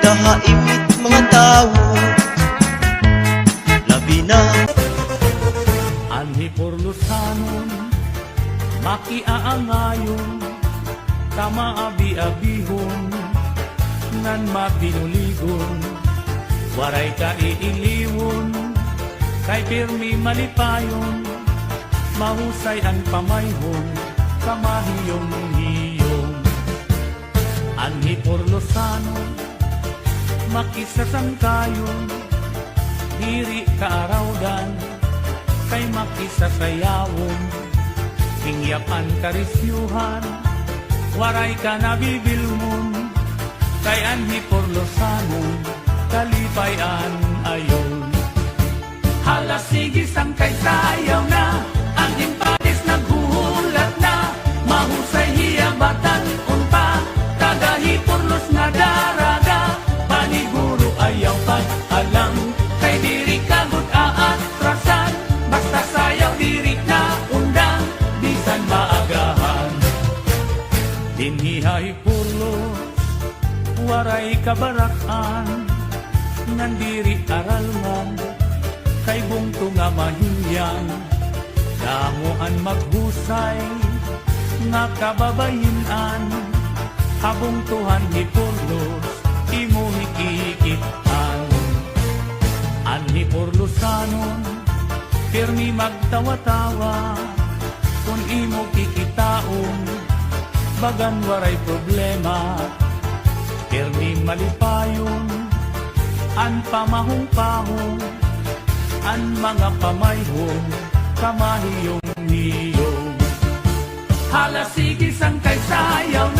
Dahaimit mga tao, labi na. Anhi porlusanon, makiaangayon, kamaabi-abihon, nan mapinuligon, waray ka iiliwon, kay pirmi malipayon, mahusay ang pamayhon, kamahiyong-hiyong. Anhi porlusanon, makisasangkayon, diri kaarawdan, kay makisasayawon, hingyapan karisyuhan, waray ka nabibilmon, kay anhi porlosanon, kalipayan ayon. Hala sige sangkay sayaw na, ang impadis naghuhulat na, mahusay hiyabatan unpa, kagahi porlos nga daraga, paniguro ayaw pag-alam, kay diri kagod aatrasan, basta sayaw diri na undang, bisan maagahan. Dinhihay porlos, waray kabarakan, nandiri aralman, kay bungto nga mahiyang, damuan maghusay, nga kababayinan, habungtuhan ni porlos, imo hikikitan. Anhi porlosanon, pirmi magtawa-tawa, kung imo kikitaon, bagan waray problema, pirmi malipayon, an pamahong-pahong, an mga pamayhong, kamahiyong-hiyong. Hala sige sangkay sayaw na,